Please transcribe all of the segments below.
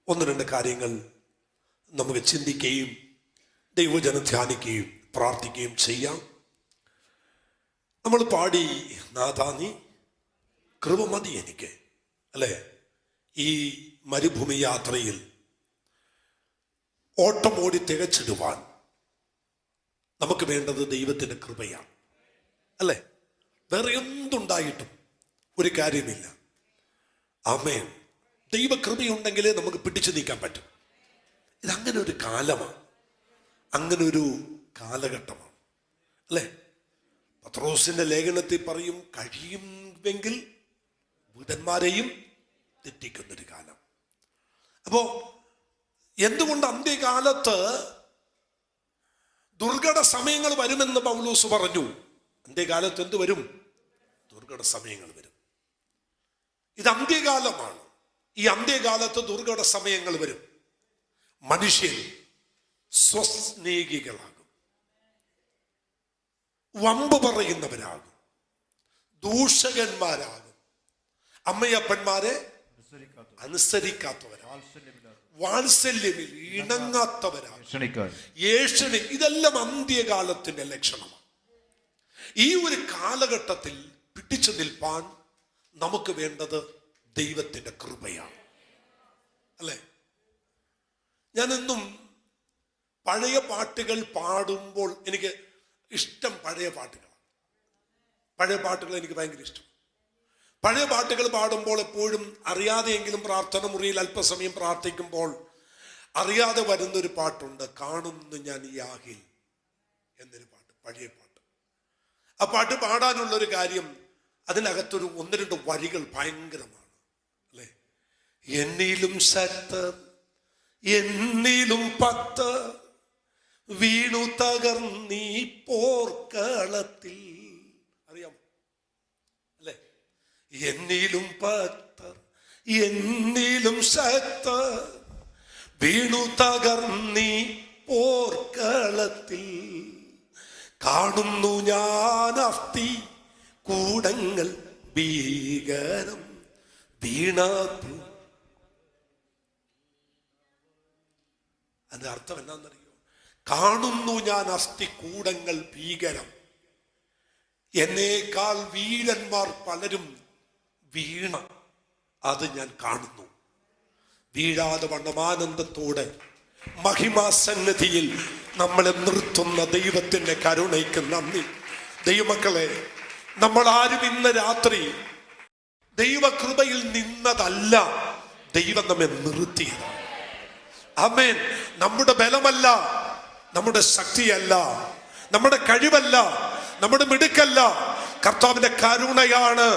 ഒന്ന് രണ്ട് കാര്യങ്ങൾ നമുക്ക് ചിന്തിക്കുകയും ദൈവജനം ധ്യാനിക്കുകയും പ്രാർത്ഥിക്കുകയും ചെയ്യാം. നമ്മൾ പാടി, നാഥാ നീ കൃപ മതി എനിക്ക്, അല്ലേ? ഈ മരുഭൂമി യാത്രയിൽ ഓട്ടം ഓടി തികച്ചിടുവാൻ നമുക്ക് വേണ്ടത് ദൈവത്തിൻ്റെ കൃപയാണ്, അല്ലേ? വേറെ എന്തുണ്ടായിട്ടും ഒരു കാര്യമില്ല. ആമേൻ. ദൈവകൃപയുണ്ടെങ്കിലേ നമുക്ക് പിടിച്ചു നീക്കാൻ പറ്റും. ഇതങ്ങനെ ഒരു കാലമാണ്, അങ്ങനെ ഒരു കാലഘട്ടമാണ്, അല്ലേ? പത്രോസിന്റെ ലേഖനത്തിൽ പറയും, കഴിയുമെങ്കിൽ ഭൂതന്മാരെയും തെറ്റിക്കുന്നൊരു കാലം. അപ്പോ എന്തുകൊണ്ട് അന്ത്യകാലത്ത് ദുർഘട സമയങ്ങൾ വരുമെന്ന് പൗലോസ് പറഞ്ഞു? അന്ത്യകാലത്ത് എന്ത് വരും? ദുർഘട സമയങ്ങൾ വരും. ഇത് അന്ത്യകാലമാണ്. ഈ അന്ത്യകാലത്ത് ദുർഘട സമയങ്ങൾ വരും. മനുഷ്യൻ സ്വസ്നേഹികളാകും, വമ്പ് പറയുന്നവരാകും, ദൂഷകന്മാരാകും, അമ്മയപ്പന്മാരെ അനുസരിക്കാത്തവരാകും, വാത്സല്യമിൽ ഇണങ്ങാത്തവരാകും, ഏഷണി. ഇതെല്ലാം അന്ത്യകാലത്തിന്റെ ലക്ഷണമാണ്. ഈ ഒരു കാലഘട്ടത്തിൽ പിടിച്ചു നിൽപ്പാൻ നമുക്ക് വേണ്ടത് ദൈവത്തിന്റെ കൃപയാണ്, അല്ലേ? ഞാനെന്നും പഴയ പാട്ടുകൾ പാടുമ്പോൾ എനിക്ക് ഇഷ്ടം പഴയ പാട്ടുകളാണ്. പഴയ പാട്ടുകൾ എനിക്ക് ഭയങ്കര ഇഷ്ടം. പഴയ പാട്ടുകൾ പാടുമ്പോൾ എപ്പോഴും അറിയാതെയെങ്കിലും പ്രാർത്ഥന മുറിയിൽ അല്പസമയം പ്രാർത്ഥിക്കുമ്പോൾ അറിയാതെ വരുന്നൊരു പാട്ടുണ്ട്, കാണുന്നു ഞാൻ ഈ ആഹിൽ എന്നൊരു പാട്ട്, പഴയ പാട്ട്. ആ പാട്ട് പാടാനുള്ളൊരു കാര്യം, അതിനകത്തൊരു ഒന്ന് രണ്ട് വരികൾ ഭയങ്കരമാണ്, അല്ലേ? എന്നിലും ശക്തർ എന്നിലും പത്ത് വീണു തകർന്നീ പോർക്കളത്തിൽ. അറിയാമോ, അല്ലേ? എന്നിലും പത്തർ എന്നിലും ശക്തർ വീണു തകർന്നീ പോർക്കളത്തിൽ. കാണുന്നു ഞാൻ അസ്ഥി കൂടങ്ങൾ ഭീകരം വീണാത്തു. അതിന്റെ അർത്ഥം എന്താണെന്നറിയോ? കാണുന്നു ഞാൻ അസ്ഥി കൂടങ്ങൾ ഭീകരം, എന്നേക്കാൾ വീരന്മാർ പലരും വീണ അത് ഞാൻ കാണുന്നു. വീഴാതെ വണ്ണം ആനന്ദത്തോടെ മഹിമാസന്നിധിയിൽ നമ്മളെ നിർത്തുന്ന ദൈവത്തിന്റെ കരുണയ്ക്ക് നന്ദി. ദൈവമക്കളെ, നമ്മൾ ആരും ഇന്ന് രാത്രി ദൈവകൃപയിൽ നിന്നതല്ല, ദൈവം നമ്മെ നിർത്തിയതാണ്. ആമേൻ. നമ്മുടെ ബലമല്ല, നമ്മുടെ ശക്തിയല്ല, നമ്മുടെ കഴിവല്ല, നമ്മുടെ മിടുക്കല്ല, കർത്താവിന്റെ കരുണയാണ്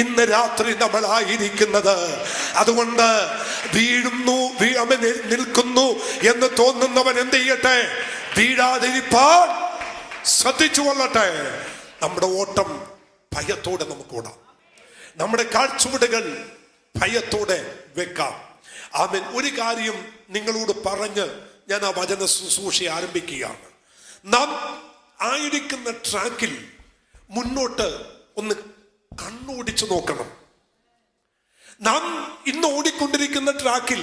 ഇന്ന് രാത്രി നമ്മളായിരിക്കുന്നത്. അതുകൊണ്ട് വീഴുന്നു നിൽക്കുന്നു എന്ന് തോന്നുന്നവൻ എന്ത് ചെയ്യട്ടെ? വീഴാതിരിപ്പാൻ ശ്രദ്ധിച്ചു കൊള്ളട്ടെ. നമ്മുടെ ഓട്ടം ഭയത്തോടെ നമുക്ക് ഓടാം, നമ്മുടെ കാഴ്ചപ്പാടുകൾ ഭയത്തോടെ വെക്കാം. ആമേൻ. ഒരു കാര്യം നിങ്ങളോട് പറഞ്ഞ് ഞാൻ ആ വചന ശുശ്രൂഷ ആരംഭിക്കുകയാണ്. നാം ആയിരിക്കുന്ന ട്രാക്കിൽ മുന്നോട്ട് ഒന്ന് കണ്ണോടിച്ചു നോക്കണം. നാം ഇന്ന് ഓടിക്കൊണ്ടിരിക്കുന്ന ട്രാക്കിൽ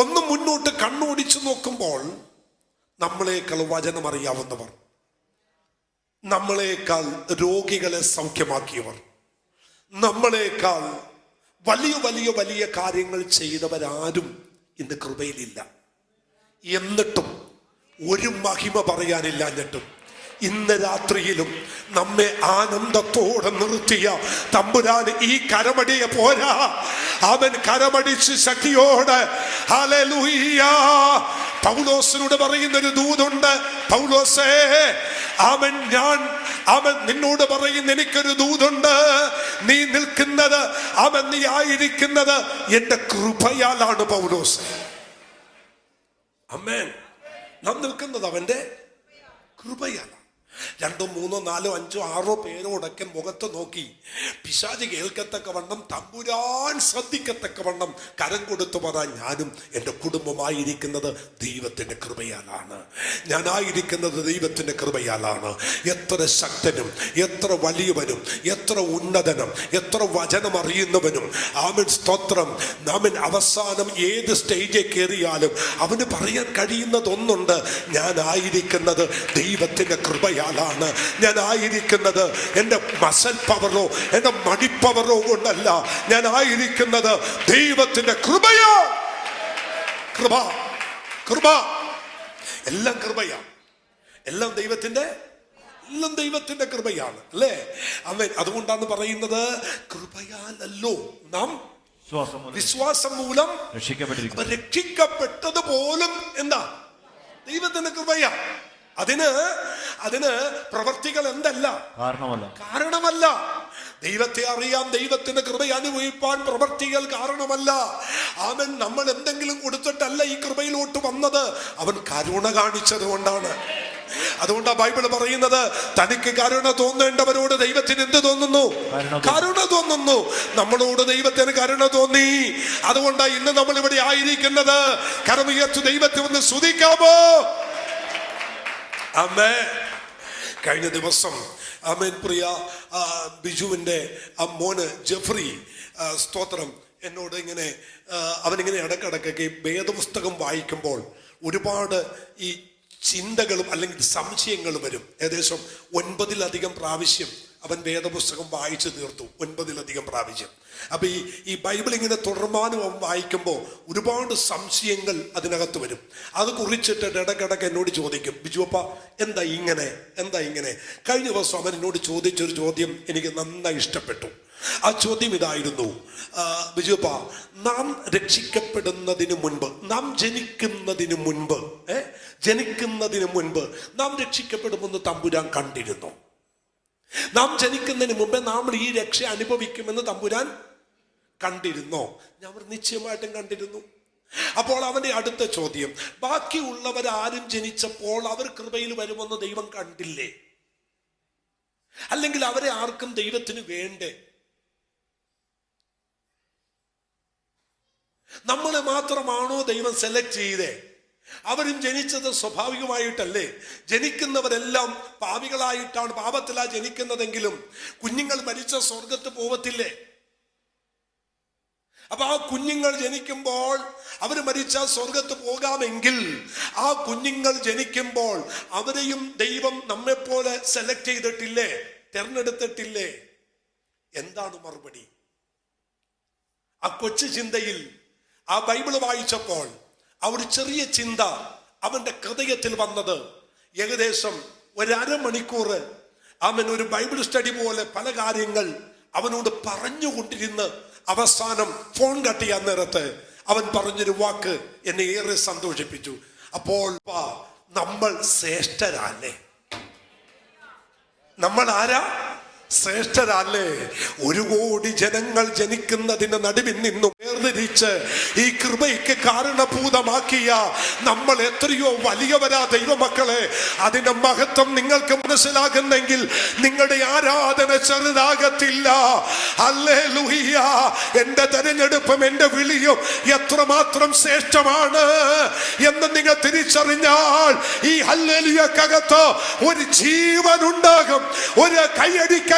ഒന്ന് മുന്നോട്ട് കണ്ണോടിച്ചു നോക്കുമ്പോൾ നമ്മളെക്കാൾ വചനം അറിയാവുന്നവർ, നമ്മളെക്കാൾ രോഗികളെ സൗഖ്യമാക്കിയവർ, നമ്മളെക്കാൾ വലിയ വലിയ വലിയ കാര്യങ്ങൾ ചെയ്തവരാരും ഇന്ന് കൃപയിലില്ല. എന്നിട്ടും ഒരു മഹിമ പറയാനില്ലാഞ്ഞിട്ടും ഇന്ന് രാത്രിയിലും നമ്മെ ആനന്ദത്തോടെ നിർത്തിയ തമ്പുരാൻ ഈ കരമടിയെ പോരാ, അവൻ കരമടിച്ച് ശക്തിയോടെ ഹല്ലേലൂയ. പൗലോസിനോട് പറയുന്നൊരു ദൂതുണ്ട്. പൗലോസേ, അവൻ നിന്നോട് പറയുന്ന എനിക്കൊരു ദൂതുണ്ട്. നീ നിൽക്കുന്നത്, നീ ആയിരിക്കുന്നത് എന്റെ കൃപയാലാണ് പൗലോസ്. ആമേൻ. നാം നിൽക്കുന്നത് അവന്റെ കൃപയാലാണ്. 2, 3, 4, 5, 6 പേരോടൊക്കെ മുഖത്ത് നോക്കി പിശാച് കേൾക്കത്തക്കവണ്ണം, തമ്പുരാൻ ശ്രദ്ധിക്കത്തക്കവണ്ണം കരം കൊടുത്തു പറ, ഞാനും എൻ്റെ കുടുംബമായിരിക്കുന്നത് ദൈവത്തിൻ്റെ കൃപയാലാണ്, ഞാനായിരിക്കുന്നത് ദൈവത്തിൻ്റെ കൃപയാലാണ്. എത്ര ശക്തനും എത്ര വലിയവനും എത്ര ഉന്നതനും എത്ര വചനം അറിയുന്നവനും ആമേൻ സ്തോത്രം, ആമേൻ അവസാനം ഏത് സ്റ്റേജിൽ കയറിയാലും അവന് പറയാൻ കഴിയുന്നതൊന്നുണ്ട്, ഞാനായിരിക്കുന്നത് ദൈവത്തിൻ്റെ കൃപയാണ്, ഞാൻ ആയിരിക്കുന്നത് എൻ്റെ മസൽ പവറോ എൻ്റെ മടിപ്പവറോ കൊണ്ടല്ല, ഞാൻ ആയിരിക്കുന്നത് ദൈവത്തിന്റെ കൃപയാ. കൃപ കൃപ എല്ലാം കൃപയാണ്, എല്ലാം ദൈവത്തിന്റെ കൃപയാണ് അല്ലേ? അവൻ അതുകൊണ്ടാണ് പറയുന്നത് കൃപയാലല്ലോ നാം വിശ്വാസം മൂലം രക്ഷിക്കപ്പെട്ടത് പോലും എന്താ ദൈവത്തിന്റെ കൃപയാ. അതിന് പ്രവർത്തികൾ എന്തല്ല കാരണമല്ല. ദൈവത്തെ അറിയാം, ദൈവത്തിന്റെ കൃപ അനുഭവിപ്പാൻ പ്രവർത്തികൾ കാരണമല്ല. അവൻ നമ്മൾ എന്തെങ്കിലും കൊടുത്തിട്ടല്ല ഈ കൃപയിലോട്ട് വന്നത്, അവൻ കരുണ കാണിച്ചത് കൊണ്ടാണ്. അതുകൊണ്ടാണ് ബൈബിൾ പറയുന്നത്, തനിക്ക് കരുണ തോന്നേണ്ടവരോട് ദൈവത്തിന് എന്ത് തോന്നുന്നു? കരുണ തോന്നുന്നു. നമ്മളോട് ദൈവത്തിന് കരുണ തോന്നി. അതുകൊണ്ടാണ് ഇന്ന് നമ്മൾ ഇവിടെ ആയിരിക്കുന്നത്. കരമുയർത്തി ദൈവത്തെ ഒന്ന് സ്തുതിക്കാമോ? ആമേൻ. കഴിഞ്ഞ ദിവസം ആമേൻ പ്രിയ ബിജുവിൻ്റെ മോന് ജെഫ്രി സ്തോത്രം എന്നോട് ഇങ്ങനെ അവനിങ്ങനെ ഇടക്കിടക്കൊക്കെ വേദപുസ്തകം വായിക്കുമ്പോൾ ഒരുപാട് ഈ ചിന്തകളും അല്ലെങ്കിൽ സംശയങ്ങളും വരും. ഏകദേശം 9-ലധികം പ്രാവശ്യം അവൻ വേദപുസ്തകം വായിച്ചു തീർത്തു, 9-ലധികം പ്രാവശ്യം. അപ്പൊ ഈ ബൈബിൾ ഇങ്ങനെ തുടർമാനം അവൻ വായിക്കുമ്പോൾ ഒരുപാട് സംശയങ്ങൾ അതിനകത്ത് വരും. അത് കുറിച്ചിട്ട് ഇടക്കിടക്ക് എന്നോട് ചോദിക്കും, ബിജുപ്പ എന്താ ഇങ്ങനെ? കഴിഞ്ഞ ദിവസം അവൻ എന്നോട് ചോദിച്ചൊരു ചോദ്യം എനിക്ക് നന്നായി ഇഷ്ടപ്പെട്ടു. ആ ചോദ്യം ഇതായിരുന്നു, ബിജുപ്പ, നാം രക്ഷിക്കപ്പെടുന്നതിന് മുൻപ്, നാം ജനിക്കുന്നതിന് മുൻപ് നാം രക്ഷിക്കപ്പെടുമെന്ന് തമ്പുരാൻ കണ്ടിരുന്നു? നാം ജനിക്കുന്നതിന് മുമ്പേ നാം ഈ രക്ഷ അനുഭവിക്കുമെന്ന് തമ്പുരാൻ കണ്ടിരുന്നോ? ഞാൻ നിശ്ചയമായിട്ടും കണ്ടിരുന്നു. അപ്പോൾ അവന്റെ അടുത്ത ചോദ്യം, ബാക്കിയുള്ളവരാരും ജനിച്ചപ്പോൾ അവർ കൃപയിൽ വരുമെന്ന് ദൈവം കണ്ടില്ലേ? അല്ലെങ്കിൽ അവരെ ആർക്കും ദൈവത്തിന് വേണ്ടേ? നമ്മളെ മാത്രമാണോ ദൈവം സെലക്ട് ചെയ്തേ? അവരും ജനിച്ചത് സ്വാഭാവികമായിട്ടല്ലേ? ജനിക്കുന്നവരെല്ലാം പാപികളായിട്ടാണ്, പാപത്തിലാ ജനിക്കുന്നതെങ്കിലും കുഞ്ഞുങ്ങൾ മരിച്ച സ്വർഗത്ത് പോവത്തില്ലേ? അപ്പൊ ആ കുഞ്ഞുങ്ങൾ ജനിക്കുമ്പോൾ അവർ മരിച്ച സ്വർഗത്ത് പോകാമെങ്കിൽ ആ കുഞ്ഞുങ്ങൾ ജനിക്കുമ്പോൾ അവരെയും ദൈവം നമ്മെപ്പോലെ സെലക്ട് ചെയ്തിട്ടില്ലേ? തെരഞ്ഞെടുത്തിട്ടില്ലേ? എന്താണ് മറുപടി? ആ കൊച്ചു ചിന്തയിൽ ആ ബൈബിള് വായിച്ചപ്പോൾ ആ ഒരു ചെറിയ ചിന്ത അവന്റെ ഹൃദയത്തിൽ വന്നത് ഏകദേശം 1.5 മണിക്കൂർ അവൻ ഒരു ബൈബിൾ സ്റ്റഡി പോലെ പല കാര്യങ്ങൾ അവനോട് പറഞ്ഞുകൊണ്ടിരുന്ന് അവസാനം ഫോൺ കട്ട് ചെയ്യാൻ നേരത്ത് അവൻ പറഞ്ഞൊരു വാക്ക് എന്നെ ഏറെ സന്തോഷിപ്പിച്ചു. അപ്പോൾ നമ്മൾ ശ്രേഷ്ഠരല്ലേ? നമ്മൾ ആരാ? ശ്രേഷ്ഠരല്ലേ? 1 കോടി ജനങ്ങൾ ജനിക്കുന്നതിന് നടുവിൽ നിന്നും വേർതിരിച്ച് ഈ കൃപയ്ക്ക് കാരണഭൂതമാക്കിയ നമ്മൾ എത്രയോ വലിയവരാ ദൈവമക്കളെ. അതിന്റെ മഹത്വം നിങ്ങൾക്ക് മനസ്സിലാകുന്നെങ്കിൽ നിങ്ങളുടെ ആരാധന ചെറുതാകത്തില്ല. ഹല്ലേലൂയ! എന്റെ തെരഞ്ഞെടുപ്പും എന്റെ വിളിയും എത്രമാത്രം ശ്രേഷ്ഠമാണ് എന്ന് നിങ്ങൾ തിരിച്ചറിഞ്ഞാൽ ഈ ഹല്ലേലൂയക്കകത്ത് ഒരു ജീവൻ ഉണ്ടാകും, ഒരു കൈയടിക്കകത്തും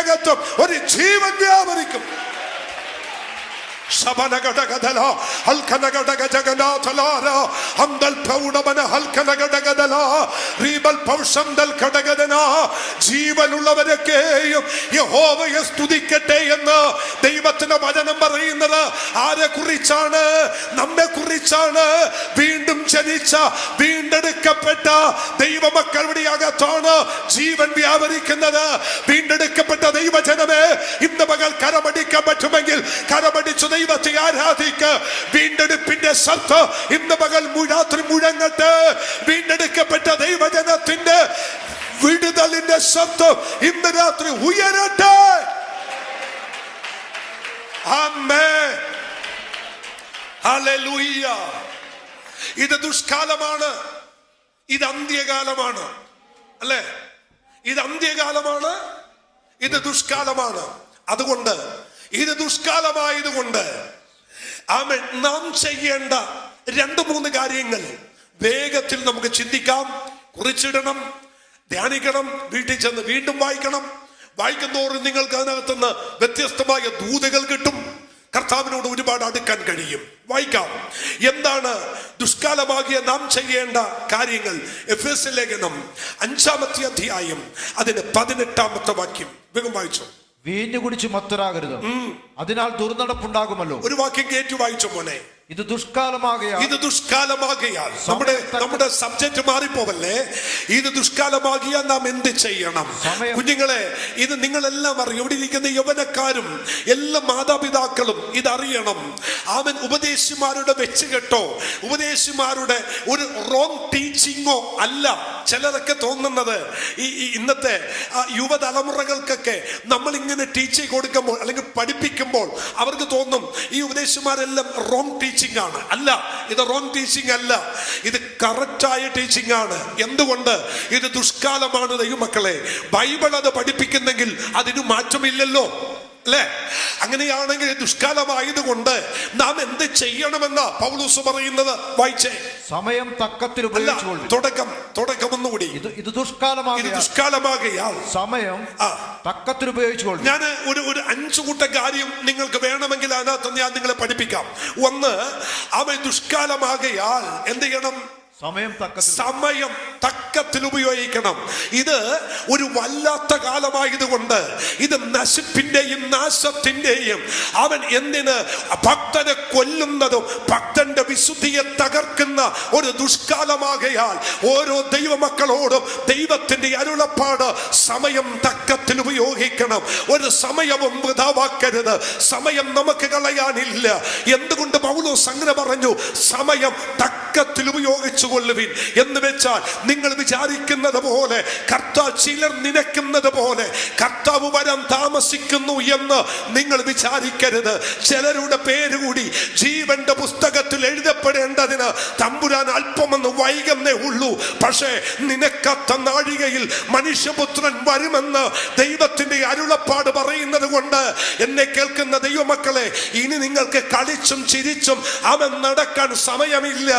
ഒരു ജീവൻ വ്യാപരിക്കും. ജീവനുള്ളവരൊക്കെയും യഹോവയെ സ്തുതിക്കട്ടെ എന്ന് ദൈവത്തിന്റെ വചനം പറയുന്നത് ആരെ കുറിച്ചാണ്? നമ്മെ കുറിച്ചാണ്. വീണ്ടും ജനിച്ച വീണ്ടെടുക്കപ്പെട്ട ദൈവമക്കളുടെ അകത്താണ് ജീവൻ വ്യാപരിക്കുന്നത്. വീണ്ടെടുക്കപ്പെട്ട ദൈവജനമേ, ഇന്ന് പകൽ കരമടിക്കാൻ പറ്റുമെങ്കിൽ കരമടിച്ചു ദൈവത്തെ ആരാധിക്ക്. വീണ്ടെടുപ്പിന്റെ ശബ്ദം ഇന്ന് പകൽ രാത്രി മുഴങ്ങട്ടെ. വീണ്ടെടുക്കപ്പെട്ട ദൈവജനത്തിന്റെ വിടുതലിന്റെ ശബ്ദം ഇന്ന് രാത്രി ഉയരട്ടെ. ആമേൻ. ഹല്ലേലൂയ. ഇത് ദുഷ്കാലമാണ്, ഇത് അന്ത്യകാലമാണ് അല്ലേ? ഇത് അന്ത്യകാലമാണ്, ഇത് ദുഷ്കാലമാണ്. അതുകൊണ്ട് ഇത് ദുഷ്കാലമായതുകൊണ്ട് ആമേൻ, നാം ചെയ്യേണ്ട 2-3 കാര്യങ്ങൾ വേഗത്തിൽ നമുക്ക് ചിന്തിക്കാം, കുറിച്ചിടണം, ധ്യാനിക്കണം, വീട്ടിൽ ചെന്ന് വീണ്ടും വായിക്കണം. വായിക്കുന്നതോറും നിങ്ങൾക്ക് അതിനകത്തുനിന്ന് വ്യത്യസ്തമായ ദൂതുകൾ കിട്ടും. കർത്താവിനോട് ഒരുപാട് അടുക്കാൻ കഴിയും. വായിക്കാം. എന്താണ് ദുഷ്കാലമാകിയ നാം ചെയ്യേണ്ട കാര്യങ്ങൾ? എഫേസ്യ ലേഖനം 5-ാമത്തെ അധ്യായം അതിന് 18-ാമത്തെ വാക്യം വേഗം വായിച്ചു. വീഞ്ഞു കുടിച്ച് മത്തരാകരുത്, അതിനാൽ ദുർനടപ്പുണ്ടാകുമല്ലോ. ഒരു വാക്യം കേറ്റു വായിച്ചു മോനെ. ഇത് ദുഷ്കാലമാകയാൽ. ഇത് ദുഷ്കാലമാകയാൽ. നമ്മുടെ സബ്ജക്ട് മാറിപ്പോവല്ലേ? ഇത് ദുഷ്കാലമാകിയാൽ നാം എന്ത് ചെയ്യണം? കുഞ്ഞുങ്ങളെ, ഇത് നിങ്ങളെല്ലാം അറിയും. ഇവിടെ ഇരിക്കുന്ന യൗവനക്കാരും എല്ലാ മാതാപിതാക്കളും ഇതറിയണം. അവൻ ഉപദേശിമാരുടെ വെച്ചുകെട്ടോ ഉപദേശിമാരുടെ ഒരു റോങ് ടീച്ചിങ്ങോ അല്ല ചിലരൊക്കെ തോന്നുന്നത്. ഈ ഇന്നത്തെ യുവതലമുറകൾക്കൊക്കെ നമ്മൾ ഇങ്ങനെ ടീച്ചിങ് കൊടുക്കുമ്പോൾ അല്ലെങ്കിൽ പഠിപ്പിക്കുമ്പോൾ അവർക്ക് തോന്നും ഈ ഉപദേശിമാരെല്ലാം റോങ് ടീച്ചിങ് ആണ്. അല്ല, ഇത് റോങ് ടീച്ചിങ് അല്ല, ഇത് കറക്റ്റായ ടീച്ചിങ് ആണ്. എന്തുകൊണ്ട്? ഇത് ദുഷ്കാലമാണ് ദൈവമക്കളെ. ബൈബിൾ അത് പഠിപ്പിക്കുന്നെങ്കിൽ അതിന് മാറ്റമില്ലല്ലോ, അല്ലേ? അങ്ങനെയാണെങ്കിൽ ദുഷ്കാലമായതുകൊണ്ട് നാം എന്ത് ചെയ്യണമെന്ന പൗലോസ് പറയുന്നത് വായിച്ചേ. സമയം തക്കത്തിൽ ഉപയോഗിച്ചുകൊള്ളു. തുടക്കം ഒന്നുകൂടി. ഇത് ദുഷ്കാലമാകയാൽ സമയം തക്കത്തിൽ ഉപയോഗിച്ചുകൊള്ളു. ഞാൻ ഒരു 5 കൂട്ടം കാര്യം നിങ്ങൾക്ക് വേണമെങ്കിൽ അതിനകത്ത് ഞാൻ നിങ്ങളെ പഠിപ്പിക്കാം. ഒന്ന്, അവൻ ദുഷ്കാലമാകയാൽ എന്ത് ചെയ്യണം? സമയം തക്കത്തിൽ ഉപയോഗിക്കണം. ഇത് ഒരു വല്ലാത്ത കാലമായതുകൊണ്ട് ഇത് നശിപ്പിന്റെയും നാശത്തിന്റെയും അവൻ എന്തിന് ഭക്തനെ കൊല്ലുന്നതും ഭക്തന്റെ വിശുദ്ധിയെ തകർക്കുന്ന ഒരു ദുഷ്കാലമാകയാൽ ഓരോ ദൈവമക്കളോടും ദൈവത്തിന്റെ അരുളപ്പാട് സമയം തക്കത്തിൽ ഉപയോഗിക്കണം. ഒരു സമയവും വൃഥാവാക്കരുത്. സമയം നമുക്ക് കളയാനില്ല. എന്തുകൊണ്ട് പൗലോസ് അങ്ങനെ പറഞ്ഞു? സമയം തക്കത്തിൽ ഉപയോഗിച്ചു കൊള്ളുവിൻ എന്ന് വെച്ചാൽ നിങ്ങൾ വിചാരിക്കുന്നത് പോലെ കർത്താവ് ചിലർ നിനക്കുന്നത് പോലെ കർത്താവ് വരാൻ താമസിക്കുന്നു എന്ന് നിങ്ങൾ വിചാരിക്കരുത്. ചിലരുടെ പേര് കൂടി ജീവന്റെ പുസ്തകത്തിൽ എഴുതപ്പെടേണ്ടതിന് തമ്പുരാൻ അല്പമെന്ന് വൈകുന്നേ ഉള്ളൂ. പക്ഷേ നിനക്കത്ത നാഴികയിൽ മനുഷ്യപുത്രൻ വരുമെന്ന് ദൈവത്തിന്റെ അരുളപ്പാട് പറയുന്നത് കൊണ്ട് എന്നെ കേൾക്കുന്ന ദൈവമക്കളെ, ഇനി നിങ്ങൾക്ക് കളിച്ചും ചിരിച്ചും അവൻ നടക്കാൻ സമയമില്ല.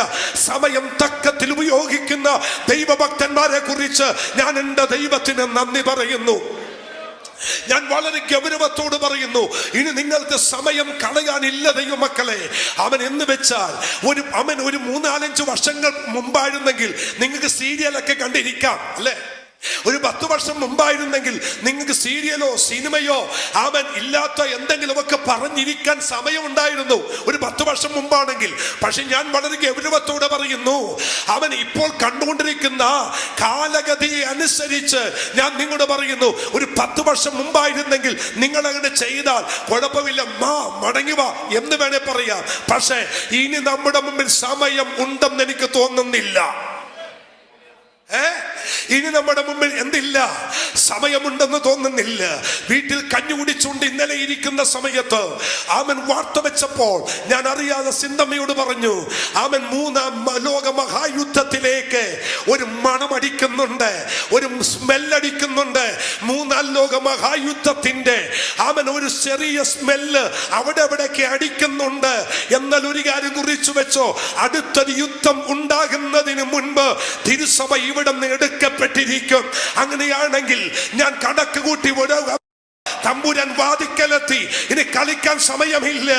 സമയം തക്കത്തിൽ ഉപയോഗിക്കുന്ന ദൈവഭക്തന്മാരെ കുറിച്ച് ഞാൻ എൻ്റെ ദൈവത്തിന് നന്ദി പറയുന്നു. ഞാൻ വളരെ ഗൗരവത്തോട് പറയുന്നു, ഇനി നിങ്ങൾക്ക് സമയം കളയാനില്ല ദൈവമക്കളെ. അവൻ എന്ന് വെച്ചാൽ ഒരു 3-4 വർഷങ്ങൾ മുമ്പായിരുന്നെങ്കിൽ നിങ്ങൾക്ക് സീരിയലൊക്കെ കണ്ടിരിക്കാം, അല്ലേ? ഒരു 10 വർഷം മുമ്പായിരുന്നെങ്കിൽ നിങ്ങൾക്ക് സീരിയലോ സിനിമയോ അവൻ ഇല്ലാത്ത എന്തെങ്കിലുമൊക്കെ പറഞ്ഞിരിക്കാൻ സമയമുണ്ടായിരുന്നു, ഒരു 10 വർഷം മുമ്പാണെങ്കിൽ. പക്ഷെ ഞാൻ വളരെ ഗൗരവത്തോടെ പറയുന്നു, അവൻ ഇപ്പോൾ കണ്ടുകൊണ്ടിരിക്കുന്ന കാലഗതിയെ അനുസരിച്ച് ഞാൻ നിങ്ങളോട് പറയുന്നു, ഒരു 10 വർഷം മുമ്പായിരുന്നെങ്കിൽ നിങ്ങൾ അങ്ങനെ ചെയ്താൽ കുഴപ്പമില്ല, മടങ്ങുക എന്ന് വേണേ പറയാം. പക്ഷെ ഇനി നമ്മുടെ മുമ്പിൽ സമയം ഉണ്ടെന്ന് എനിക്ക് തോന്നുന്നില്ല. ഇനി നമ്മുടെ മുമ്പിൽ എന്തില്ല? സമയമുണ്ടെന്ന് തോന്നുന്നില്ല. വീട്ടിൽ കഞ്ഞി കുടിച്ചുകൊണ്ട് ഇന്നലെ ഇരിക്കുന്ന സമയത്ത് അവൻ വാർത്ത വെച്ചപ്പോൾ ഞാൻ അറിയാതെ സിന്തമ്മയോട് പറഞ്ഞു, അവൻ 3-ാം ലോക മഹായുദ്ധത്തിലേക്ക് ഒരു മണമടിക്കുന്നുണ്ട്, ഒരു സ്മെല്ലടിക്കുന്നുണ്ട്. 3-ാം ലോക മഹായുദ്ധത്തിന്റെ അവൻ ഒരു ചെറിയ സ്മെല്ല് അവിടെ എവിടെയൊക്കെ അടിക്കുന്നുണ്ട്. എന്നാൽ ഒരു കാര്യം കുറിച്ചു വെച്ചോ, അടുത്തൊരു യുദ്ധം ഉണ്ടാകുന്നതിന് മുൻപ് തിരുസഭ ഇവിടെ എടുക്കപ്പെട്ടിരിക്കും. അങ്ങനെയാണെങ്കിൽ ഞാൻ കണക്ക് കൂട്ടി തമ്പുരാൻ വാതിക്കലെത്തി. ഇനി കളിക്കാൻ സമയമില്ല,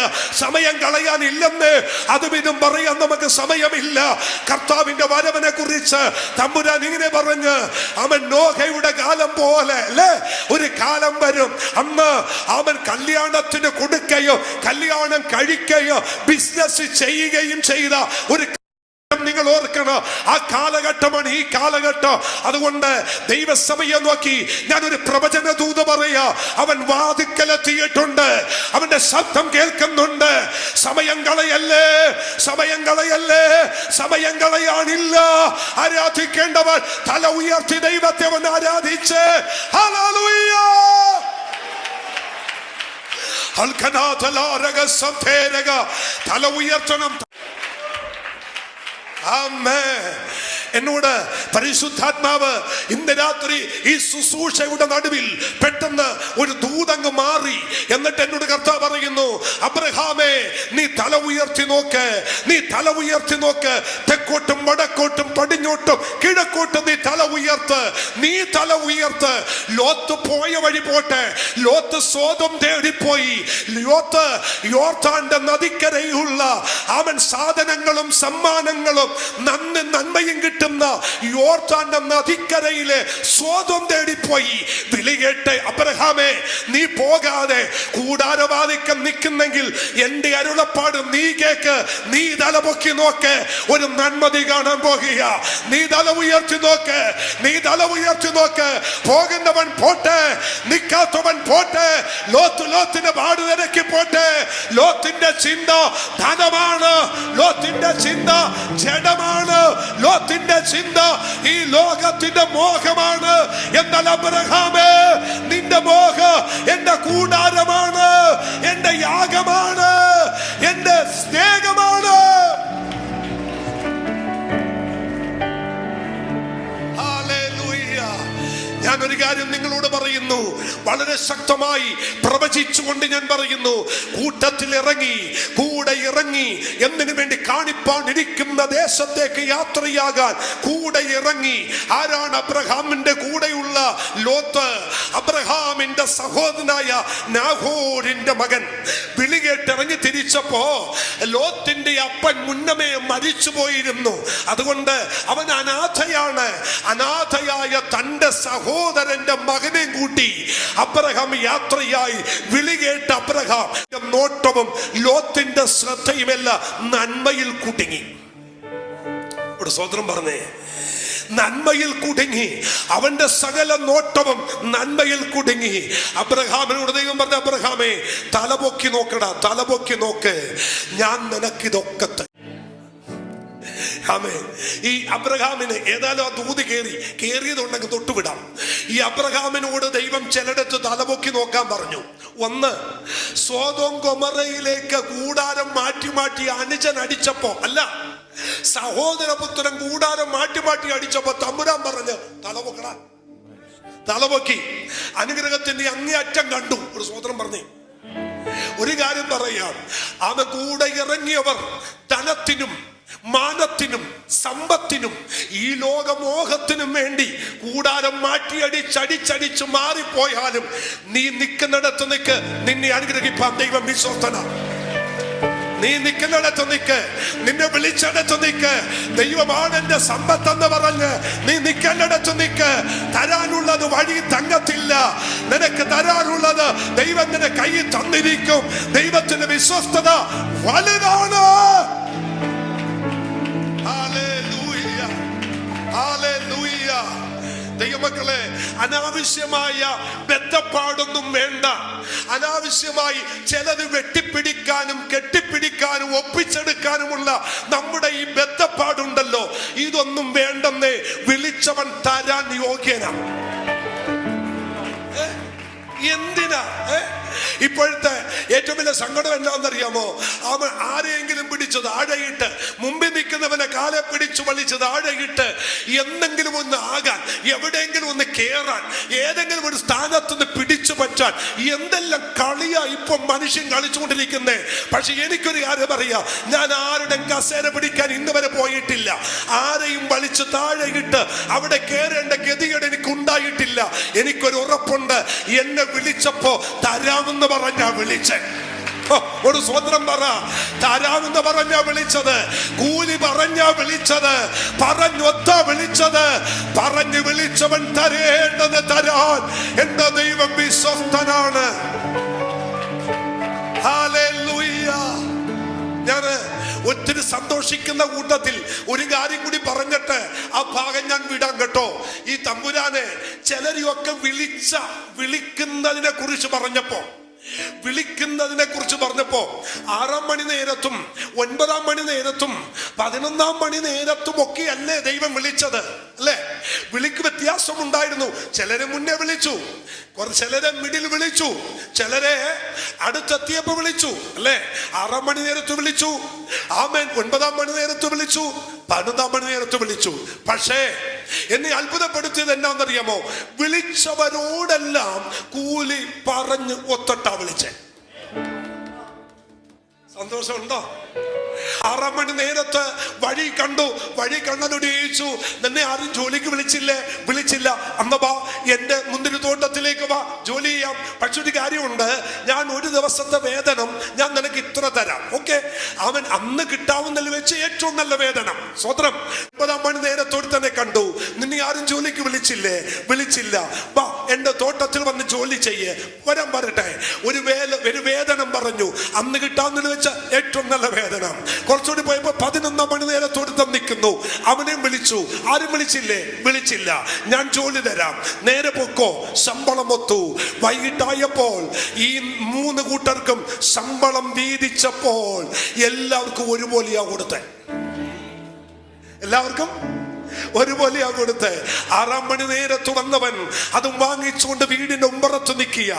സമയം കളയാനില്ലെന്ന് അതും ഇതും പറയാൻ നമുക്ക് സമയമില്ല. കർത്താവിന്റെ വരവിനെ കുറിച്ച് തമ്പുരാൻ ഇങ്ങനെ പറഞ്ഞ്, അവൻ നോഹയുടെ കാലം പോലെ അല്ലേ ഒരു കാലം വരും, അന്ന് അവൻ കല്യാണത്തിന് കൊടുക്കുകയോ കല്യാണം കഴിക്കുകയോ ബിസിനസ് ചെയ്യുകയും ചെയ്ത ഒരു നിങ്ങൾ ഓർക്കണം. ആ കാലഘട്ടമാണ് ഈ കാലഘട്ടം. അതുകൊണ്ട് ദൈവസഭയെ നോക്കി ഞാനൊരു പ്രവചന ദൂത് പറയാ, അവൻ വാതിക്കലെത്തിയിട്ടുണ്ട്, അവന്റെ ശബ്ദം കേൾക്കുന്നുണ്ട്. സമയം കളയല്ലേ, സമയം കളയല്ലേ, സമയം കളയാനില്ല. ആരാധിക്കേണ്ടവർ തല ഉയർത്തി ദൈവത്തെ അവൻ ആരാധിച്ച് ഹല്ലേലൂയ. തല ഉയർത്തണം. ആമേൻ. എന്നോട് പരിശുദ്ധാത്മാവ് ഇന്ന് രാത്രി ഈ ശുശ്രൂഷയുടെ നടുവിൽ പെട്ടെന്ന് ഒരു ദൂതങ്ങ് മാറി. എന്നിട്ട് എന്നോട് കർത്താവ് പറയുന്നു, അബ്രഹാമേ നീ തല ഉയർത്തി നോക്ക്, നീ തല ഉയർത്തി നോക്ക്. തെക്കോട്ടും വടക്കോട്ടും പടിഞ്ഞോട്ടും കിഴക്കോട്ടും നീ തല ഉയർത്ത്, നീ തല ഉയർത്ത്. ലോത്ത് പോയ വഴി പോട്ടെ, ലോത്ത് സോദം തേടിപ്പോയി. ലോത്ത് യോർദാന്റെ നദിക്കരയിലുള്ള അവൻ സാധനങ്ങളും സമ്മാനങ്ങളും നന്മയും കിട്ടുന്ന യോർദാന്റെ നദിക്കരയിലെ സോദം തേടിപ്പോയി. വിളി കേട്ട് അബ്രഹാമേ നീ പോകാതെ കൂടാരവാദിക്കൽ നിൽക്കുന്നെങ്കിൽ എന്റെ അരുളപ്പാട് നീ കേക്ക്. നീ തല പൊക്കി നോക്ക്, ഒരു നന്മതി കാണാൻ പോകുക. നീ തല ഉയർത്തി നോക്ക്, നീ തല ഉയർത്തി നോക്ക്. പോകുന്നവൻ പോട്ടെ, നിൽക്കാത്തവൻ പോട്ടെ. ലോത്തിന്റെ പാട് തിരക്കി പോട്ടെ. ലോത്തിന്റെ ചിന്ത ധനമാണ്, ലോത്തിന്റെ ചിന്ത ജഡമാണ്, ലോത്തിന്റെ ചിന്ത ഈ ലോകത്തിന്റെ മോഹമാണ്. എന്നാൽ അബ്രഹാമേ നിന്റെ മോഹം എന്റെ കൂടാരമാണ്, എന്റെ യാഗമാണ്, എന്റെ സ്നേഹമാണ്. ഞാനൊരു കാര്യം നിങ്ങളോട് പറയുന്നു, വളരെ ശക്തമായി പ്രവചിച്ചുകൊണ്ട് ഞാൻ പറയുന്നു, കൂട്ടത്തിൽ ഇറങ്ങി, കൂടെ ഇറങ്ങി, എന്തിനു വേണ്ടി? കാണിപ്പാൻ ഇരിക്കുന്ന ദേശത്തേക്ക് യാത്രയാകാൻ കൂടെ ഇറങ്ങി. ആരാണ്? അബ്രഹാമിന്റെ കൂടെയുള്ള ലോത്ത്, അബ്രഹാമിന്റെ സഹോദരനായ നാഹോരിന്റെ മകൻ. വിളി കേട്ടിറങ്ങി തിരിച്ചപ്പോ ലോത്തിന്റെ അപ്പൻ മുന്നമേ മരിച്ചു പോയിരുന്നു. അതുകൊണ്ട് അവൻ അനാഥയാണ്. അനാഥയായ തന്റെ സഹോദരന്റെ മകനെ കൂട്ടി അബ്രഹാം യാത്രയായി. വിളി കേട്ട അബ്രഹാം നോട്ടവും ലോത്തിന്റെ ശ്രദ്ധയുമെല്ലാം നന്മയിൽ കുടുങ്ങി. ഒരു സ്വതന്ത്രം പറഞ്ഞേ, നന്മയിൽ കുടുങ്ങി. അവന്റെ സകല നോട്ടവും നന്മയിൽ കുടുങ്ങി. അബ്രഹാമിനോട് ദൈവം പറഞ്ഞു, അബ്രഹാമേ തലപൊക്കി നോക്കടാ, തലപൊക്കി നോക്ക്, ഞാൻ നിനക്കിതൊക്കെ ഈ അബ്രഹാമിന് ഏതായാലും ആ ദൂത് കേറിയതുണ്ടെങ്കിൽ തൊട്ടുവിടാം. ഈ അബ്രഹാമിനോട് ദൈവം ചിലടത്ത് തലപൊക്കി നോക്കാൻ പറഞ്ഞു. ഒന്ന്, സോദോം ഗൊമോറയിലേക്ക് കൂടാരം മാറ്റി അനുജൻ അടിച്ചപ്പോ, അല്ല സഹോദരപുത്രൻ കൂടാരം മാറ്റി അടിച്ചപ്പോ തമ്പുരാൻ പറഞ്ഞ് തലപൊക്കടാ, തലപൊക്കി. അനുഗ്രഹത്തിന്റെ അങ്ങേയറ്റം കണ്ടു. ഒരു സ്വതന്ത്രം പറഞ്ഞേ, ഒരു കാര്യം പറയാം, അവൻ കൂടെ ഇറങ്ങിയവർ ധനത്തിനും മാനത്തിനും സമ്പത്തിനും ഈ ലോകമോഹത്തിനും വേണ്ടി കൂടാരം മാറ്റിയടിച്ചടിച്ചടിച്ച് മാറിപ്പോയാലും നീ നിൽക്കുന്നിടത്ത് നിൽക്ക്, നിന്നെ അനുഗ്രഹിപ്പാൻ ദൈവം വിശ്വസ്തന. നീ നിൽക്കുന്നിടത്ത് നിൽക്ക്, നിന്നെ വിളിച്ചിടത്ത് നിൽക്ക്. ദൈവമാണ് എന്റെ സമ്പത്തെന്ന് പറഞ്ഞ് നീ നിൽക്കുന്നിടത്ത് നിൽക്ക്. തരാനുള്ളത് വഴി തങ്ങത്തില്ല. നിനക്ക് തരാനുള്ളത് ദൈവം നിന്റെ കയ്യിൽ തന്നിരിക്കും. ദൈവത്തിന്റെ വിശ്വസ്തത വലുതാണ്. ദൈവമക്കളെ, അനാവശ്യമായ ബന്ധപ്പാടൊന്നും വേണ്ട. അനാവശ്യമായി ചിലത് വെട്ടിപ്പിടിക്കാനും കെട്ടിപ്പിടിക്കാനും ഒപ്പിച്ചെടുക്കാനുമുള്ള നമ്മുടെ ഈ ബന്ധപ്പാടുണ്ടല്ലോ, ഇതൊന്നും വേണ്ടെന്നേ. വിളിച്ചവൻ തരാൻ യോഗ്യനാ. എന്തിനാ? ഇപ്പോഴത്തെ ഏറ്റവും വലിയ സങ്കടം എന്താണെന്നറിയാമോ? അവൻ ആരെയെങ്കിലും പിടിച്ച് താഴെയിട്ട്, മുമ്പിൽ നിൽക്കുന്നവനെ കാലെ പിടിച്ചു വലിച്ച് താഴെയിട്ട് എന്തെങ്കിലും ഒന്ന് ആകാൻ, എവിടെയെങ്കിലും ഒന്ന് കേറാൻ, ഏതെങ്കിലും ഒരു സ്ഥാനത്തുനിന്ന് പിടിച്ചു പറ്റാൻ എന്തെല്ലാം കളിയാ ഇപ്പൊ മനുഷ്യൻ കളിച്ചുകൊണ്ടിരിക്കുന്നേ. പക്ഷെ എനിക്കൊരു കാര്യം അറിയാം, ഞാൻ ആരുടെ കസേര പിടിക്കാൻ ഇന്ന് വരെ പോയിട്ടില്ല. ആരെയും വലിച്ച് താഴെയിട്ട് അവിടെ കേറേണ്ട ഗതികേട് എനിക്ക് ഉണ്ടായിട്ടില്ല. എനിക്കൊരു ഉറപ്പുണ്ട്, എന്നെ വിളിച്ചപ്പോ തരാമെന്ന് പറഞ്ഞാ വിളിച്ചേ. ഒരു സ്വതന്ത്രം പറ, തരാമെന്ന് പറഞ്ഞാ വിളിച്ചത്, കൂലി പറഞ്ഞാ വിളിച്ചത്, പറഞ്ഞൊത്താ വിളിച്ചത്. പറഞ്ഞു വിളിച്ചവൻ തരേണ്ടത് തരാൻ എന്റെ ദൈവം വിശ്വസ്തനാണ്. ഹല്ലേലൂയ. ഞാന് ഒത്തിരി സന്തോഷിക്കുന്ന കൂട്ടത്തിൽ ഒരു കാര്യം കൂടി പറഞ്ഞിട്ട് ആ ഭാഗം ഞാൻ വിടാം കേട്ടോ. ഈ തമ്പുരാനെ ചിലരെയൊക്കെ വിളിക്കുന്നതിനെ കുറിച്ച് പറഞ്ഞപ്പോ 6-ാം മണി നേരത്തും 9-ാം മണി നേരത്തും 11-ാം മണി നേരത്തും ഒക്കെ അല്ലേ ദൈവം വിളിച്ചത്, അല്ലേ? വിളിക്ക് വ്യത്യാസമുണ്ടായിരുന്നു. ചിലരെ മുന്നേ വിളിച്ചു, ചിലരെ മിഡിൽ വിളിച്ചു, ചിലരെ അടുത്തെത്തിയപ്പോ വിളിച്ചു, അല്ലേ? 6 മണി നേരത്ത് വിളിച്ചു, ആമേൻ. 9 മണി നേരത്ത് വിളിച്ചു, 11 മണി നേരത്ത് വിളിച്ചു. പക്ഷേ എന്നെ അത്ഭുതപ്പെടുത്തിയത് എന്നാന്നറിയാമോ? വിളിച്ചവരോടെല്ലാം കൂലി പറഞ്ഞ് ഒത്തിട്ടാ വിളിച്ചേ. സന്തോഷമുണ്ടോ? 6 മണി നേരത്ത് വഴി കണ്ടു, വഴി കണ്ണനോട് ചോദിച്ചു, നിന്നെ ആരും ജോലിക്ക് വിളിച്ചില്ല, അന്ന് വാ എന്റെ മുന്തിരിത്തോട്ടത്തിലേക്ക് വാ, ജോലി ചെയ്യാം. പക്ഷെ ഒരു കാര്യമുണ്ട്, ഞാൻ ഒരു ദിവസത്തെ വേതനം ഞാൻ നിനക്ക് ഇത്ര തരാം. ഓക്കെ, അവൻ അന്ന് കിട്ടാവുന്നതിൽ വെച്ച് ഏറ്റവും നല്ല വേതനം. സ്വത്രം. 9 മണി നേരത്തോട് തന്നെ കണ്ടു, നിന്നെ ആരും ജോലിക്ക് വിളിച്ചില്ല, വാ എന്റെ തോട്ടത്തിൽ വന്ന് ജോലി ചെയ്യേ, വരട്ടെ. ഒരു വേതനം പറഞ്ഞു, അന്ന് കിട്ടാവുന്നതിൽ വെച്ച് ഏറ്റവും നല്ല വേതനം. കുറച്ചുകൂടി പോയപ്പോ 11 മണി നേരത്തോട് നിൽക്കുന്നു, അവനെയും വിളിച്ചു. ആരും വിളിച്ചില്ല, ഞാൻ ജോലി തരാം, നേരെ പൊക്കോ, ശമ്പളം ഒത്തു. വൈകിട്ടായപ്പോൾ ഈ 3 കൂട്ടർക്കും ശമ്പളം വീതിച്ചപ്പോൾ എല്ലാവർക്കും ഒരുപോലെയാ കൊടുത്തേ. എല്ലാവർക്കും ഒരുപോലെയാ കൊടുത്ത്. 6 മണി നേരത്ത് വന്നവൻ അതും വാങ്ങിച്ചുകൊണ്ട് വീടിന്റെ ഉമ്പറത്ത് നിൽക്കുക.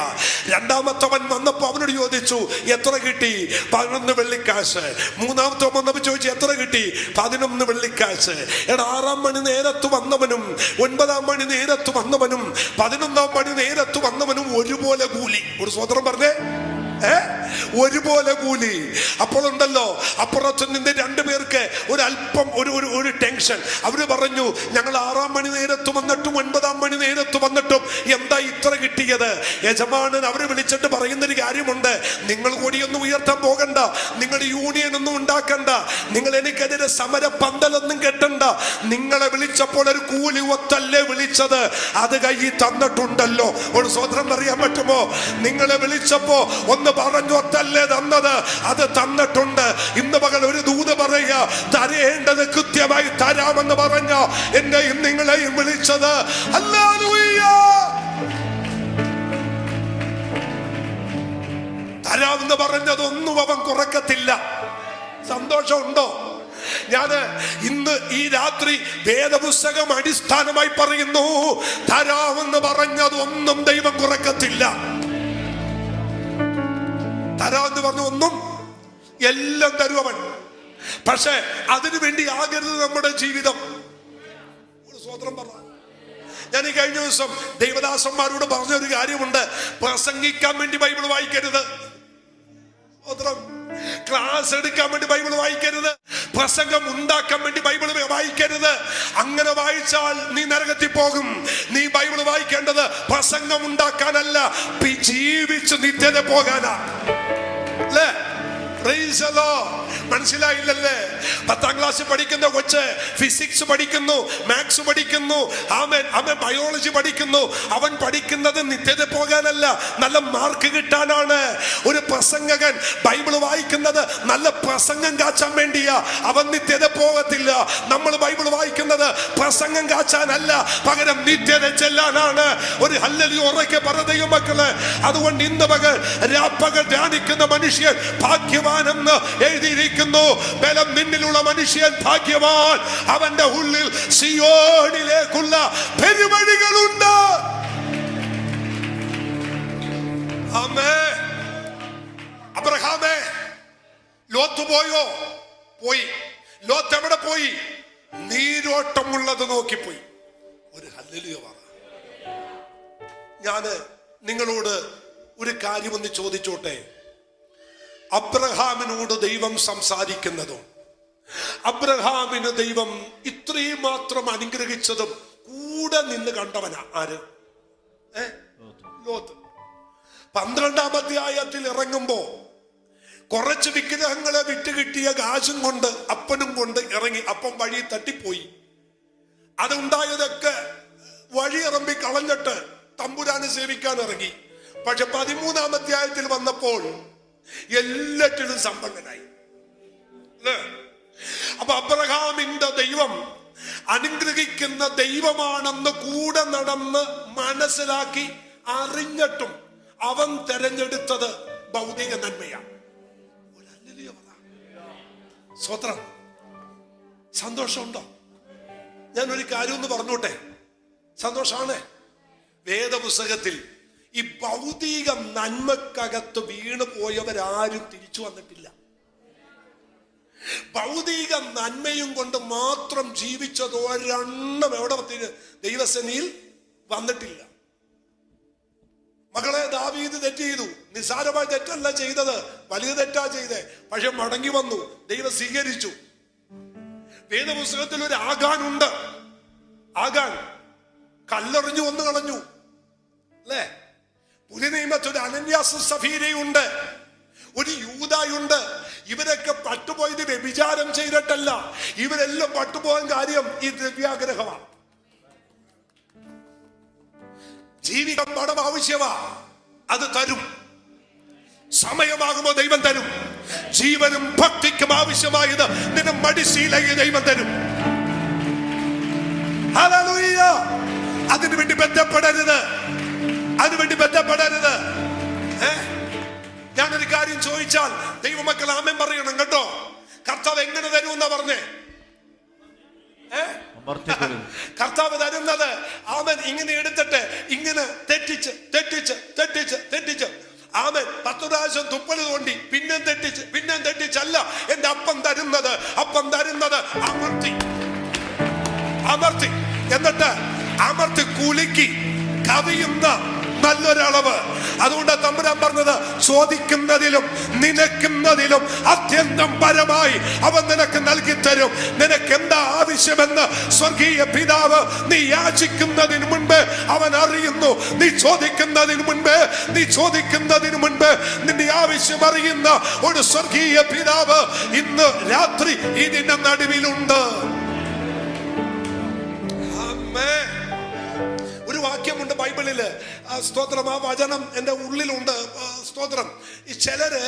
രണ്ടാമത്തവൻ വന്നപ്പോ അവനോട് ചോദിച്ചു, എത്ര കിട്ടി? 11 വെള്ളിക്കാശ്. മൂന്നാമത്തവൻ വന്നപ്പോ ചോദിച്ചു, എത്ര കിട്ടി? 11 വെള്ളിക്കാശ്. 6 മണി നേരത്ത് വന്നവനും 9 മണി നേരത്ത് വന്നവനും 11 മണി നേരത്ത് വന്നവനും ഒരുപോലെ കൂലി. ഒരു സ്വതന്ത്രം പറഞ്ഞേ, ഒരുപോലെ കൂലി. അപ്പോൾ ഉണ്ടല്ലോ, അപ്പുറത്ത് നിന്ന് 2 പേർക്ക് ഒരല്പം ഒരു ടെൻഷൻ. അവര് പറഞ്ഞു, ഞങ്ങൾ 6 മണി നേരത്ത് വന്നിട്ടും 9 മണി നേരത്ത് വന്നിട്ടും എന്താ ഇത്ര കിട്ടിയത്? യജമാനൻ അവരെ വിളിച്ചിട്ട് പറയുന്നൊരു കാര്യമുണ്ട്, നിങ്ങൾ കൂടിയൊന്നും ഉയർത്താൻ പോകണ്ട, നിങ്ങൾ യൂണിയൻ ഒന്നും ഉണ്ടാക്കണ്ട, നിങ്ങൾ എനിക്കെതിരെ സമര പന്തലൊന്നും കെട്ടണ്ട. നിങ്ങളെ വിളിച്ചപ്പോൾ ഒരു കൂലി ഒത്തല്ലേ വിളിച്ചത്, അത് കയ്യിൽ തന്നിട്ടുണ്ടല്ലോ. ഒരു സ്വതന്ത്രം പറയാൻ പറ്റുമോ? നിങ്ങളെ വിളിച്ചപ്പോ ഒന്ന് പറഞ്ഞു ഒത്തല്ലേ തന്നത്, അത് തന്നിട്ടുണ്ട്. ഇന്ന് പകൽ ഒരു ദൂത് പറയുക, തരേണ്ടത് കൃത്യമായി തരാമെന്ന് പറഞ്ഞ എന്നെയും നിങ്ങളെയും വിളിച്ചത്. ഹല്ലേലൂയ. തരാമെന്ന് പറഞ്ഞതൊന്നും അവൻ കുറക്കത്തില്ല. സന്തോഷമുണ്ടോ? ഞാന് ഇന്ന് ഈ രാത്രി വേദപുസ്തകം അടിസ്ഥാനമായി പറയുന്നു, തരാമെന്ന് പറഞ്ഞതൊന്നും ദൈവം കുറക്കത്തില്ല. തരാമെന്ന് പറഞ്ഞു ഒന്നും എല്ലാം തരുവൻ. പക്ഷെ അതിനു വേണ്ടി ആകരുത് നമ്മുടെ ജീവിതം. സ്വതന്ത്രം പറ. ഞാൻ ഈ കഴിഞ്ഞ ദിവസം ദൈവദാസന്മാരോട് പറഞ്ഞൊരു കാര്യമുണ്ട്, പ്രസംഗിക്കാൻ വേണ്ടി ബൈബിൾ വായിക്കരുത്. ക്ലാസ് എടുക്കാൻ വേണ്ടി ബൈബിൾ വായിക്കരുത്. പ്രസംഗം ഉണ്ടാക്കാൻ വേണ്ടി ബൈബിൾ വായിക്കരുത്. അങ്ങനെ വായിച്ചാൽ നീ നരകത്തിൽ പോകും. നീ ബൈബിൾ വായിക്കേണ്ടത് പ്രസംഗം ഉണ്ടാക്കാനല്ല, ജീവിച്ച് നിത്യത പോകാനാ. അല്ലേ? മനസ്സിലായില്ലല്ലേ? 10ാം ക്ലാസ് പഠിക്കുന്ന കൊച്ച് ഫിസിക്സ് പഠിക്കുന്നു, മാത്സ് പഠിക്കുന്നു, അവൻ ബയോളജി പഠിക്കുന്നു. അവൻ പഠിക്കുന്നത് നിത്യത പോകാനല്ല, നല്ല മാർക്ക് കിട്ടാനാണ്. ഒരു പ്രസംഗകൻ ബൈബിൾ വായിക്കുന്നത് നല്ല പ്രസംഗം കാച്ചാൻ വേണ്ടിയാ. അവൻ നിത്യത പോകത്തില്ല. നമ്മൾ ബൈബിൾ വായിക്കുന്നത് പ്രസംഗം കാച്ചാനല്ല, പകരം നിത്യത ചെല്ലാനാണ്. ഒരു ഹല്ലേലൂയ ഉറക്കെ പറ ദൈവമക്കളെ. അതുകൊണ്ട് ഇന്ന് പകൽ രാപ്പകൽ ധ്യാനിക്കുന്ന മനുഷ്യൻ ഭാഗ്യവാനെന്ന് എഴുതിയിരിക്കുന്നു. ബലം നിന്നിലുള്ള മനുഷ്യൻ ഭാഗ്യവാൻ, അവന്റെ ഉള്ളിൽ സിയോനിലേക്കുള്ള പെരുവഴികളുണ്ട്. അബ്രഹാമേ, ലോത്ത് പോയോ? പോയി. ലോത്ത് എവിടെ പോയി? നീരോട്ടമുള്ളത് നോക്കിപ്പോയി. ഒരു ഹല്ലേലൂയ പറ. ഞാന് നിങ്ങളോട് ഒരു കാര്യമൊന്ന് ചോദിച്ചോട്ടെ. അബ്രഹാമിനോട് ദൈവം സംസാരിക്കുന്നതും അബ്രഹാമിന് ദൈവം ഇത്രയും മാത്രം അനുഗ്രഹിച്ചതും കൂടെ നിന്ന് കണ്ടവനാ ആര്? ലോത്ത്. 12ാം അധ്യായത്തിൽ ഇറങ്ങുമ്പോ കുറച്ച് വിഗ്രഹങ്ങളെ വിട്ടുകിട്ടിയ കാശും കൊണ്ട് അപ്പനും കൊണ്ട് ഇറങ്ങി. അപ്പം വഴി തട്ടിപ്പോയി. അതുണ്ടായതൊക്കെ വഴി ഇറമ്പി കളഞ്ഞിട്ട് തമ്പുരാനെ സേവിക്കാൻ ഇറങ്ങി. പക്ഷെ 13ാം അധ്യായത്തിൽ വന്നപ്പോൾ എല്ലാറ്റിലും സമ്പന്നനായി. അപ്പൊ അബ്രഹാമിന്റെ ദൈവം അനുഗ്രഹിക്കുന്ന ദൈവമാണെന്ന് കൂടെ നടന്ന് മനസ്സിലാക്കി അറിഞ്ഞിട്ടും അവൻ തെരഞ്ഞെടുത്തത് ഭൗതിക നന്മയാണ്. സ്വത്രം. സന്തോഷമുണ്ടോ? ഞാനൊരു കാര്യം ഒന്ന് പറഞ്ഞോട്ടെ. സന്തോഷാണ്. വേദപുസ്തകത്തിൽ ഈ ഭൗതിക നന്മക്കകത്ത് വീണു പോയവരാരും തിരിച്ചു വന്നിട്ടില്ല. ഭൗതിക നന്മയും കൊണ്ട് മാത്രം ജീവിച്ചത് ഒരെണ്ണം എവിടെ ദൈവസേനയിൽ വന്നിട്ടില്ല. മകളെ, ദാവീദ് തെറ്റ് ചെയ്തു. നിസ്സാരമായ തെറ്റല്ല ചെയ്തത്, വലിയ തെറ്റാ ചെയ്തേ. പക്ഷെ മടങ്ങി വന്നു, ദൈവം സ്വീകരിച്ചു. വേദപുസ്തകത്തിൽ ഒരു ആഗാനുണ്ട്. ആഗാൻ കല്ലെറിഞ്ഞു വന്നു കളഞ്ഞു, അല്ലേ? പുതിയ നിയമത്തിൽ ഒരു അനന്യാസും സഫീരയുണ്ട്, ഒരു യൂദായുണ്ട്. ഇവരൊക്കെ പട്ടുപോയത് വ്യഭിചാരം ചെയ്തിട്ടല്ല. ഇവരെല്ലാം പട്ടുപോകാൻ കാര്യം ഈ ദ്രവ്യാഗ്രഹമാണ്. ജീവിക്കാൻ പണം ആവശ്യമാ, അത് തരും. സമയമാകുമ്പോ ദൈവം തരും. ജീവനും ഭക്തിക്കും ആവശ്യമായത് നിന്നെ മടിശീലയെ ദൈവം തരും. ഹല്ലേലൂയ. അതിനുവേണ്ടി ബന്ധപ്പെടരുത്, അതിനുവേണ്ടി ബന്ധപ്പെടരുത്. ഞാനൊരു കാര്യം ചോദിച്ചാൽ ദൈവമക്കൾ ആമേൻ പറയണം കേട്ടോ. കർത്താവ് എങ്ങനെ തരുമെന്നാ പറഞ്ഞേ? കർത്താവ് തരുന്നത് ആമൻ ഇങ്ങനെ എടുത്തിട്ട് ഇങ്ങനെ തെറ്റിച്ച് തെറ്റിച്ച് തെറ്റിച്ച് തെറ്റിച്ച് ആമൻ 10 പ്രാവശ്യം തുപ്പല് തോണ്ടി പിന്നെയും തെറ്റിച്ച് പിന്നെയും തെറ്റിച്ചല്ല എന്റെ അപ്പം തരുന്നത്. അപ്പം തരുന്നത് അമർത്തി അമർത്തി, എന്നിട്ട് അമർത്തി കുലുക്കി കവിയുന്ന നല്ലൊരളവ്. അതുകൊണ്ട് തമ്പുരാൻ പറഞ്ഞത്, ചോദിക്കുന്നതിലും നിനക്കുന്നതിലും അത്യന്തം പരമായി അവൻ നിനക്ക് നൽകി തരും. നിനക്ക് എന്താ ആവശ്യമെന്ന് സ്വർഗീയ പിതാവ് നീ യാചിക്കുന്നതിന് മുൻപ് അവൻ അറിയുന്നു. നീ ചോദിക്കുന്നതിന് മുൻപ് നിന്റെ ആവശ്യം അറിയുന്ന ഒരു സ്വർഗീയ പിതാവ് ഇന്ന് രാത്രി ഇതിന്റെ നടുവിലുണ്ട്. ഒരു വാക്യമുണ്ട് ബൈബിളില്, സ്തോത്രം, ആ വചനം എന്റെ ഉള്ളിലുണ്ട്. സ്തോത്രം. ഈ ചിലര്